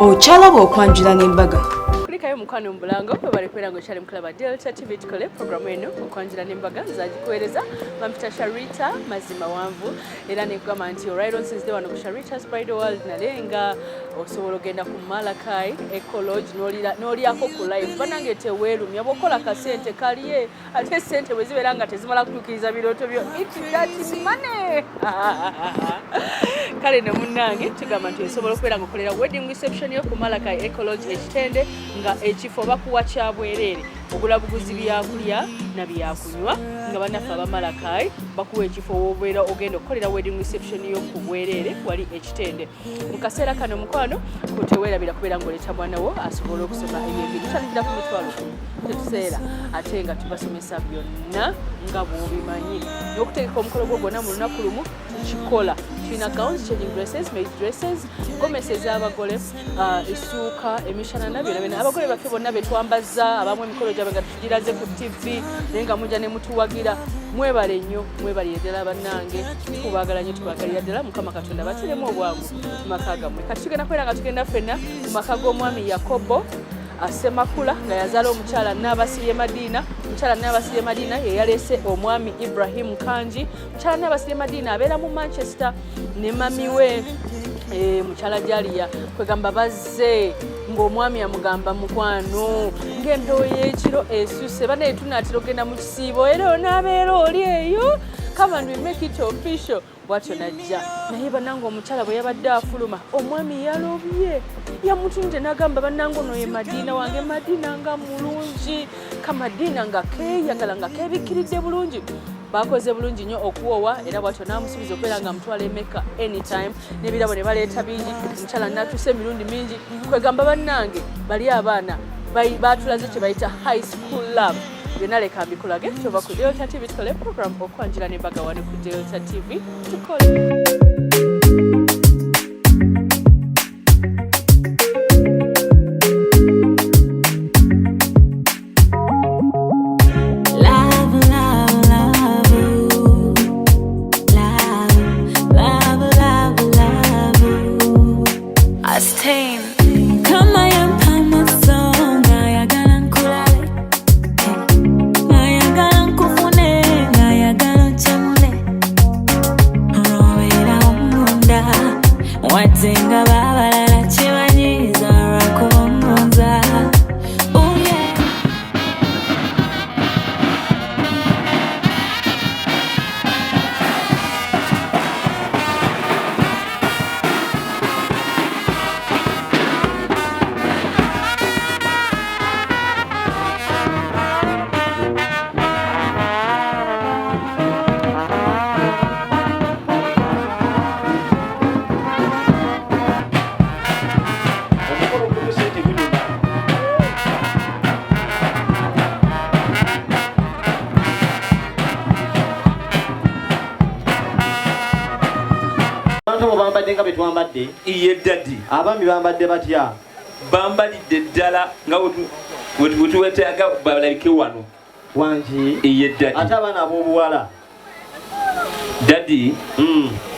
Ochalaba okwanjula n'embaga. Kulikayo mukwano mbulango bali kwera ngo chali mklaba Delta TV tukole programu eno okwanjula n'embaga nzagikuweereza bampita Sharita mazima wanvu era ne kugamba nti right on since day wano ku Sharita's Bridal World nalenga osobola ogenda ku Malakai Ecology n'oliako ku live banange teweerumya bokola kasente kaliye ate sente bwe zibeera nga tezimala kutuukiriza birooto byo it's money kale ne munnange tugamba nti osobola okubeera ng'okolera wedding reception yo ku Malakai Ecology ekitende nga ekifo bakuwa kya bwerere ogula buguzi byakulya na byakunywa nga bannaffe abamalakai bakuwa ekifo wobeera ogenda okukolera wedding reception yo ku bwerere wali ekitende mu kaseera kano mukwano kuteweerabira kubeera ng'oleta mwana wo asobola okusoma ebyebiri tutandikira ku mitwalo tetuseera ate nga tubasomesa byonna nga bw'obimanyi n'okutegeka omukolo gwo gwonna mu lunaku lumu tukikola tulina gowns, changing dresses, made dresses, gomesi ez'abagole, essuuka, emishanana byonna byonna abagole baffe bonna betwambaza abamu emikolo gyabwe nga tugiraze ku TV naye nga mujja ne mutuwagira mwebale nnyo mwebalire ddala bannange tubaagala nnyo tubaagalira ddala Mukama Katonda batiremu obwangu mu maka gammwe kati tugenda kwera nga tugenda ffenna mu maka g'omwami Yakobo Semakula nga yazaala omukyala Nabasirye Madiina omukyala Nabasirye Madiina ye yaleese omwami Ibrahim Nkanji omukyala Nabasirye Madiina abeera mu Manchester ne mami we mukyala Jaliya kwegamba bazze ng'omwami amugamba mukwano ng'empewo y'ekiro esuse banaye tunaatera ogenda mu kisiibo era onaabeera oli eyo come and we make it official bwatyo najja naye bannange omukyala bwe yabadde afuluma omwami yalobye yamutunde n'agamba bannange ono ye Madiina wange Madiina nga mulungi Madiina nga keeyagala nga keebikkiridde bulungi bakoze bulungi nnyo okuwoowa era bwatyo n'amusuubiza okubeera nga mutwala emeka anytime n'ebirabo ne baleeta bingi omukyala n'atuuse emirundi mingi kwegamba bannange bali abaana baatulaze kye bayita high school love byonna leka mbikulage tuva ku Delta TV tukole program okwanjula n'embaga wano ku Delta TV tukole nga betwambadde iye daddy abami bambadde batya bambalidde ddala nga wetuwetaaga balabike wano wangi iye daddy ate abaana ab'obuwala daddy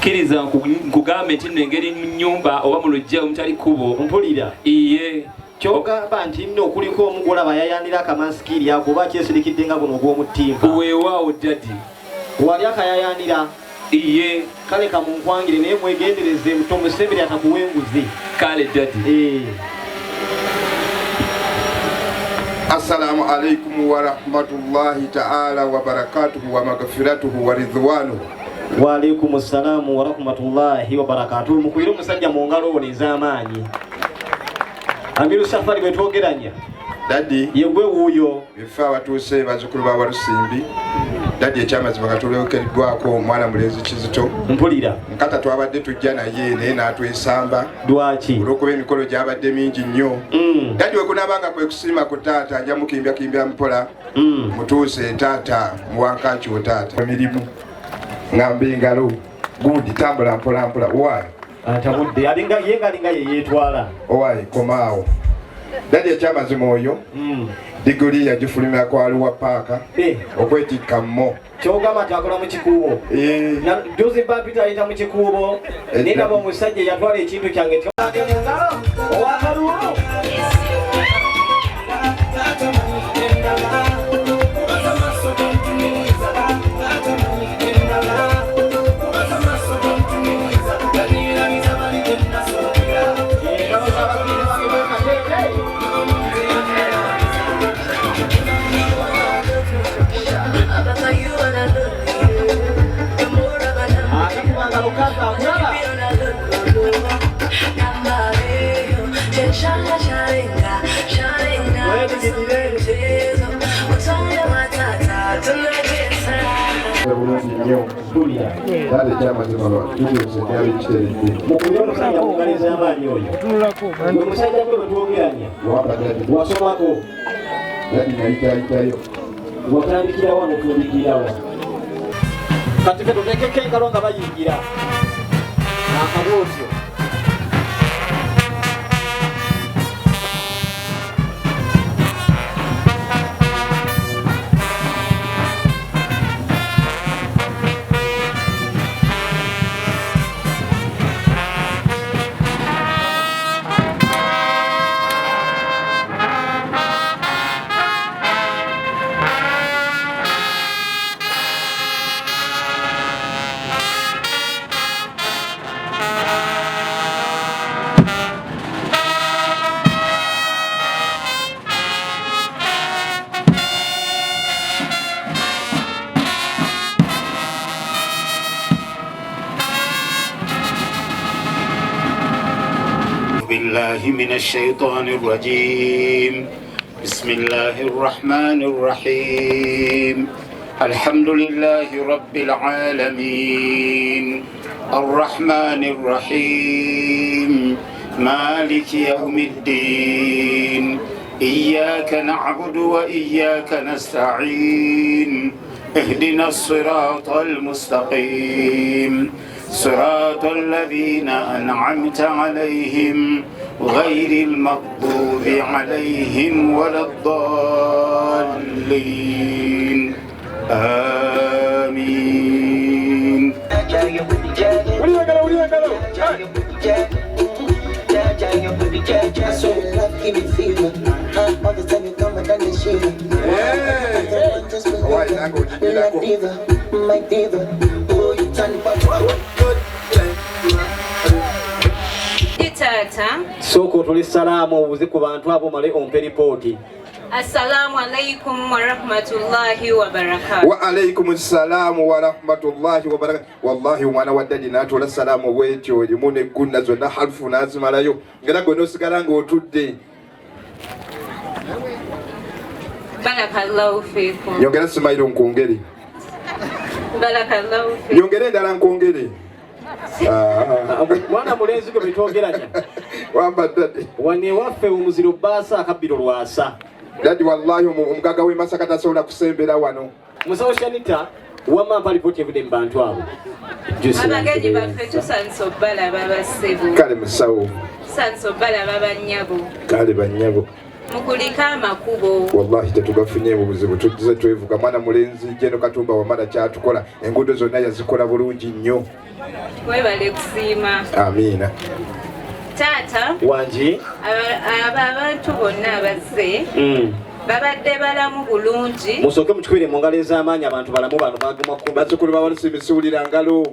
kkiriza nkugambe nti nno engeri mu nnyumba oba mu lujja omutali kkubo mpulira iye kyogamba nti nno okuliko omugole abayayanira akamasikiri ako oba kyesirikidde nga buno ogw'omuttimpa weewaawo daddy wali akayayanira iye kale kamunkwangire naye mwegendereze tomusembere atakuwenguzi kale daddy Assalamu alaikum wa rahmatullahi ta'ala wa barakatuhu wa maghfiratuhu wa ridwanuhu wa alaikum assalamu wa rahmatullahi wa barakatuhu mukwire omusajja mu ngalo ono ez'amaanyi Amiru Safari bwe twogeranya daddy yegwe wuuyo bifa abatuuse bazzukulu ba Walusimbi daddy ekyamazima katulekeddwako omwana mulenzi Kizito mpulira nkata twabadde tujja naye n'atwesamba lwaki olw'okuba emikolo gyabadde mingi nnyo daddy wekunabanga kwe kusiima ku taata ajja mukimbya mpola mutuuse taata muwankanki wo taata emirimu ng'amba engalo gundi tambula mpola waayo atabudde alinga ye yeetwala owaayi komaawo daddy ekyamazima oyo diguli yagifulumira kwaliwa paaka okwetikka mmo kyogamba takola mu kikuubo juzi mpapita ayita mu kikuubo ninaba omusajja yatwala ekintu kyange بالله من الشيطان الرجيم بسم الله الرحمن الرحيم الحمد لله رب العالمين الرحمن الرحيم مالك يوم الدين إياك نعبد وإياك نستعين اهدنا الصراط المستقيم صراط الذين أنعمت عليهم غير المغضوب عليهم ولا الضالين آمين. Soko tuli salamu obuze ku bantu abo male ompe ripoti. Assalamu alaikum wa rahmatullahi wa barakatuh. Wa alaikum assalamu wa rahmatullahi wa barakatuh. Wallahi umwana waddadi natola salamu bwetyo limune gunna zonna harfu nazimalayo ngera gwe nosigala ng'otudde. Barakallahu fikum. Yongera simairo nkongere. Barakallahu fikum. Yongera endala nkongere. Mwana mulenzi gwe bitogeranya. Wamba dadi. Wane waffe omuziro basa akabiro lwasa. Dadi wallahi omugaga w'e Masaka tasobola kusembera wano. Musawo Shanita wamma ripoti evudde mu bantu abo. Abagenyi baffe tusanso balaba bassebo. Kale musawo. Tusanso balaba bannyabo. Kale bannyabo. Mukulika amakubo. Wallahi tetugafunye mu buzibu tugize twevuga mwana mulenzi Jeno Katumba wamala kyatukola enguudo zonna yazikola bulungi nnyo. Webale kusiima. Amiina. Taata Wanji abantu bonna abazze babadde balamu bulungi. Musooke mukikubire mu ngalo ez'amaanyi abantu balamu bano baguma ku bazzukulu bawalusimisuulira ngalo.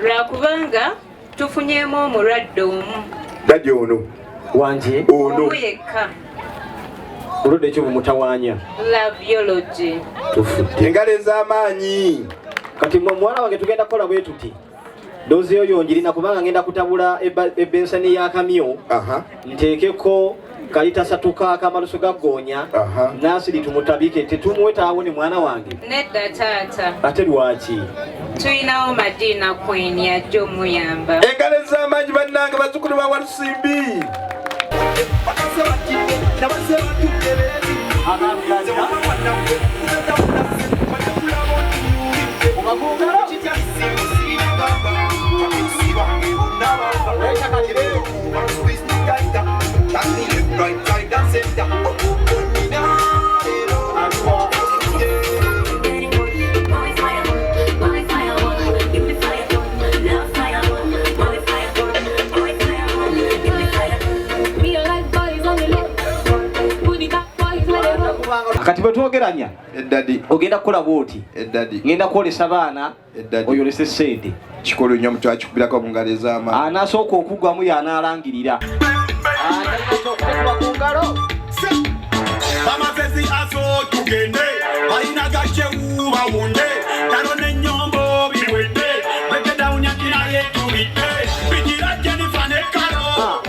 Lwakubanga tufunyeemu omulwadde omu. Dadi ono. Wanji ono. Omu yekka. Oludde ekyo bumutawaanya. Labiology. Tufudde. Engalo ez'amaanyi. Kati muwala wange tugenda kukola bwe tuti. Dozi oyo njirina kubanga ngenda kutabula ebensani ya kamyo. Nteekeko kalita satuka akamaluso gaggoonya. Nasiri tumutabike tetumuwe taawone mwana wange. Nedda taata. Ate lwaki? Tuyinawo Madiina Queen yajja omuyamba. Engalo ez'amaanyi bannange bazzukulu ba Walusimbi. Kati bwe twogeranya eddadi ogenda kukola bwoti eddadi ngenda kwolesa baana eddadi oyolese ssente kikolo nnyo omuntu akikubirako mu ngalo ez'amaanyi anasooka okugwamu y'anaalangirira Bamazezi aso tugende balina gacewu bawunde tano n'ennyombo biwedde begedawunyakira yetubidde bigira Jennifer ne Kalo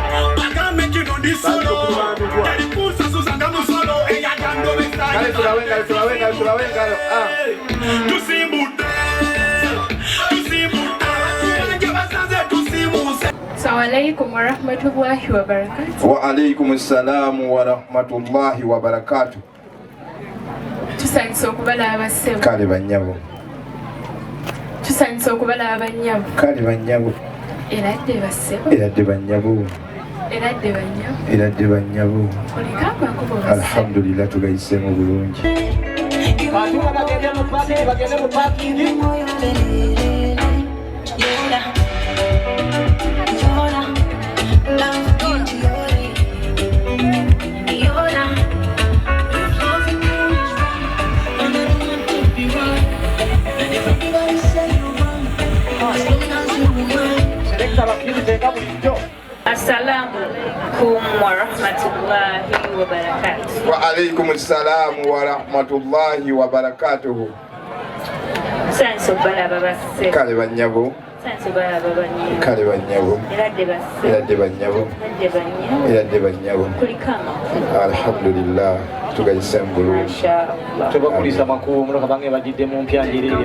Assalamualaikum warahmatullahi wabarakatuh. Wa alaykum assalam warahmatullahi wabarakatuh. Tusanze okubala abasebo. Kale banyabo. Tusanze okubala abanyabo. Kale banyabo. Eradde basebo. Eradde banyabo. Eradde banyabo. Eradde banyabo. Olikamba kubo. Alhamdulillah tugayise mu bulungi. Katula bagende mu parking. Assalamualaikum warahmatullahi wabarakatuh. Wa alaykum assalam warahmatullahi wabarakatuh. Sanso bala babase. Kale banyabo. Sanso bala babanyabo. Kale banyabo. Eradde base. Eradde banyabo. Eradde banyabo. Eradde banyabo. Kulikama. Alhamdulillah tugayise mu bulungi. Mashallah. Tubakulisa makulu muno kabange badidde mu mpyandirire.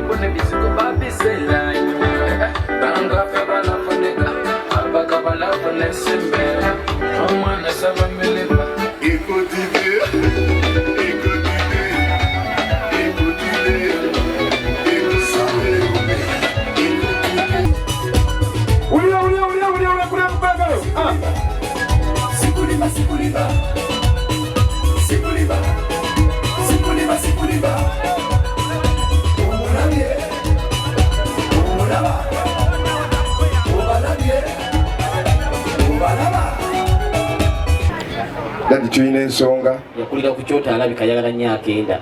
Dadi tulina ensonga yakulira ku kyota alabika ayagala nnyo akenda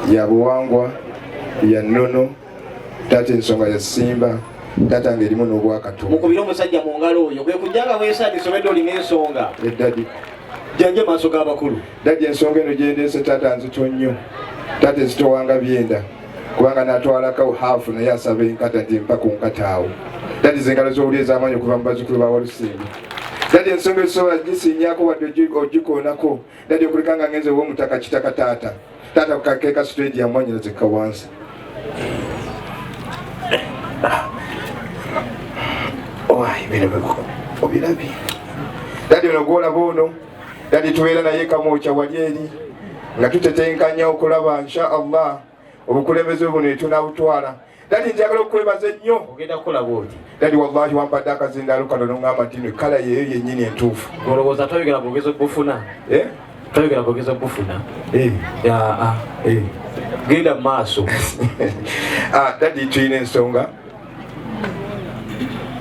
ya buwangwa ya nnono taata ensonga ya simba taata ng'erimu n'obwakatonda mukubire omusajja mu ngalo oyo kwe kujjanga mwesaadi somedde olina ensonga dadi jjanje maaso g'abakulu dadi ensonga eno gyendeese taata nzito nnyo taata ezitowanga byenda kubanga natwalako haafu naye asaba enkata nti mpa ku nkata awo dadi zengalo z'owuli ez'amaanyi okuva mu bazzukulu ba Walusimbi dadi ensonga ezisobola gisinyaako wadde ogikoonako dadi okulikanga ngenze ow'omutaka kitaka taata taata kukakeeka stadium mwanyerezekka wansi obirabye dadi ono gwolaba ono dadi tubeera naye kamwokya wali eri nga tutetenkanya okulaba insha Allah obukulembeze buno etunabutwala dadi njagala okwebaza ennyo ogenda kukola bwoti dadi wallahi wampadde akazindaalo kano noŋŋamba nti no kala yeeyo yennyini entuufu olowooza toyogera bwogeza bufuna toyogera bwogeza bufuna genda mu maaso dadi tulina ensonga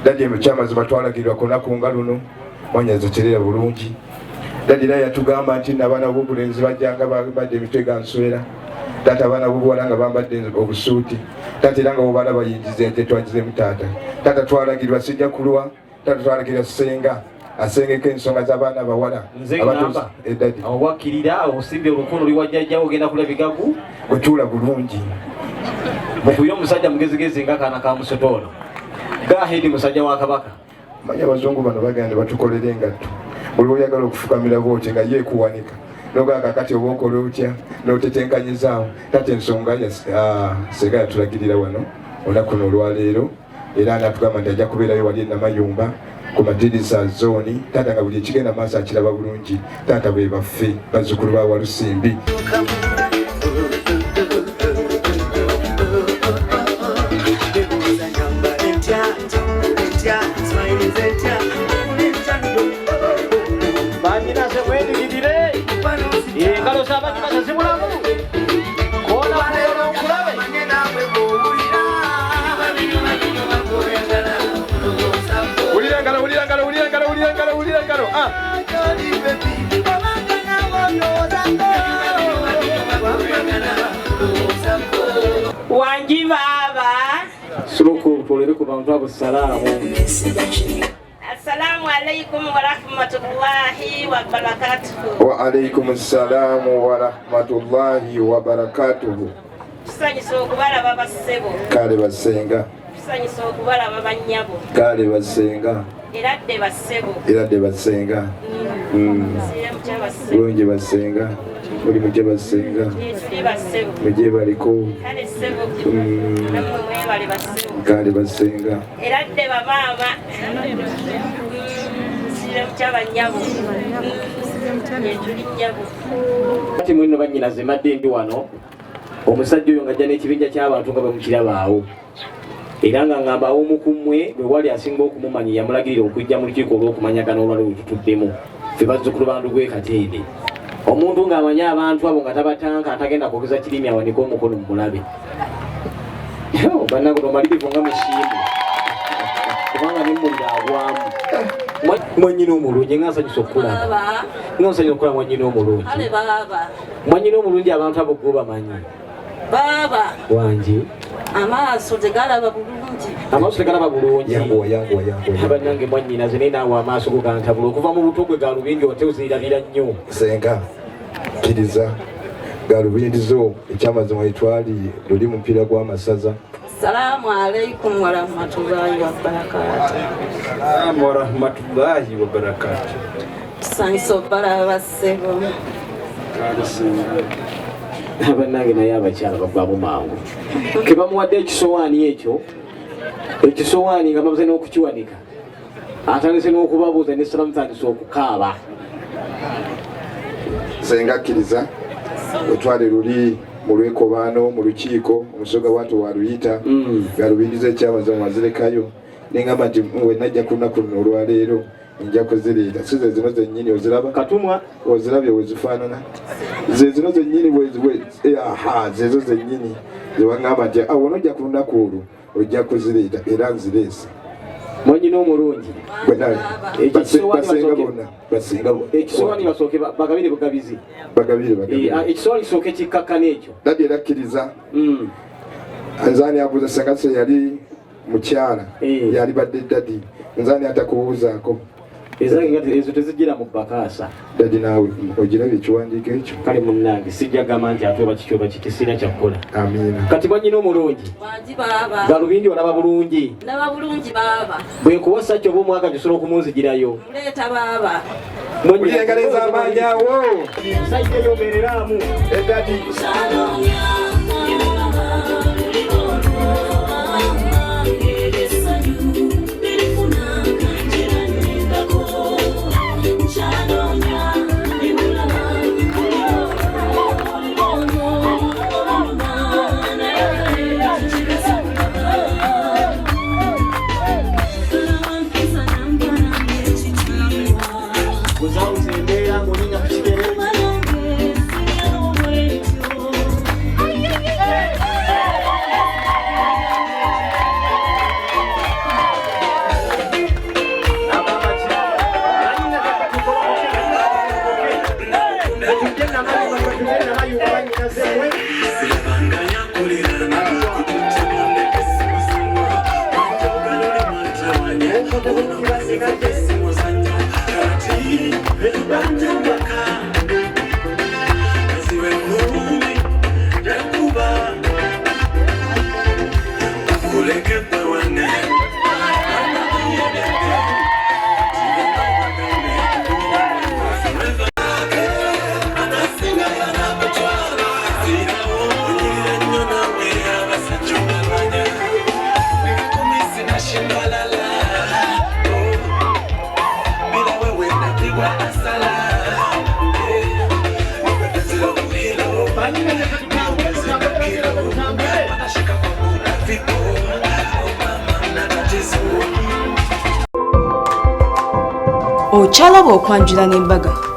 dadi ekyamazima twalagirwa kunaku nga luno mwanyaza kyerera bulungi dadi naye yatugamba nti n'abaana b'obulenzi bajjanga badde emitwe ga nswera taata abaana b'obuwala nga bambadde obusuuti taata era nga bobala bayingiza ente twagizemu taata taata twalagirwa sijja kulwa taata twalagirwa senga asengeko ensonga z'abaana bawala dadi awo wakkirira obusimbye olukuno oli wajjajjawo ogenda kulabigagu otuula bulungi mukubire omusajja mugezigezi nga kaana ka musotoono gahedi musajja wa kabaka manya abazungu bano bagenda batukolera engatto buli oyagala okufukamira bwoti nga yeekuwanika nogaga kati oba okola otya n'otetenkanyizaawo tate ensonga sega yatulagirira wano olunaku luno olwaleero era natugamba nti ajja kubeerayo wali enamayumba ku madirisa zooni taata nga buli ekigenda maaso akiraba bulungi taata bwe baffe bazzukulu ba Walusimbi Wanji baba. Suruku tulere ku bantu abo salaamu. Assalamu alaikum wa rahmatullahi wa barakatuh. Wa alaikum assalam wa rahmatullahi wa barakatuh. Tusanyisa okubala baba ssebo. Kale basenga. Tusanyisa okubala baba nnyabo. Kale basenga. Eradde bassebo. Eradde basenga. Bulungi basenga. muri mujye basenga mujye bariko kandi basenga eradde bamaama sire mukyabanyabo kati mwino bannyinaze madde ndi wano omusajja oyo ng'ajja n'ekibinja ky'abantu nga bwe mukirabaawo era nga ngamba omu ku mmwe bwe wali asinga okumumanya yamulagirira okujja mu lukiiko olw'okumanyagana olwali lututuddemu ffe bazzukulu bandu gwe Kateede omuntu ng'amanya abantu abo nga tabatanka atagenda kwogeza kirimi awanika omukono mu mulabe bannange omalirivu nga musiimu kubanga nemmulira agwamu mwanyina omulungi nga nsanyusa okukulaba nga nsanyusa okukulaba mwanyina omulungi mwanyina omulungi abantu abo gwe bamanyi baba wangi amaaso tegalaba bulungi bannange mwanyinaze naye naawe amaaso go gantabula okuva mu buto gwe galubindi ote ozirabira nnyo senga kkiriza galubindizo ekyamazima etwali luli mupiira gw'amasaza. Assalamu alaikum warahmatullahi wabarakatuh. Assalamu warahmatullahi wabarakatuh. Sanso para basebo. Abannange naye abakyala bavaamu mangu ke bamuwadde ekisowaani ekyo ekisowaani nga bamaze n'okukiwanika atandise n'okubabuuza n'essala mutandise okukaaba senga kkiriza otwale luli mu lwekobaano mu lukiiko omusoga bwatu waluyita galubindiza ekyamazima mwazirekayo neŋgamba nti wenajja ku lunaku luno olwaleero nja kuzireeta si ze zino zennyini oziraba katumwa ozirabye wezifaanana ze zino zennyini zezo zennyini zewaŋŋamba nti awona ojja ku lunaku olwo ojja kuzireeta era nzireese mwanyina omulungi basenga bonna basenga ekisowaani basooke bagabire bugabizi ekisowaani kisooke kikkakkana ekyo dadi era kkiriza nzaani abuuza senga se yali mukyala yali badde dadi nzaani atakubuuzaako ezo tezigira mu bakaasa dadi naawe ogirabye ekiwandiiko ekyo kale munnange sijja gamba nti ate oba kiki oba kiki sirina kyakkola amiina kati mwanyina omulungi galubindi olaba bulungi ndaba bulungi baaba bwe nkuwasa kyo oba omwaka gisobola okumunzigirayo leeta baaba mulyengaleza amaanyi awo musajja yobereraamu edadi Okyalaba okwanjula n'embaga.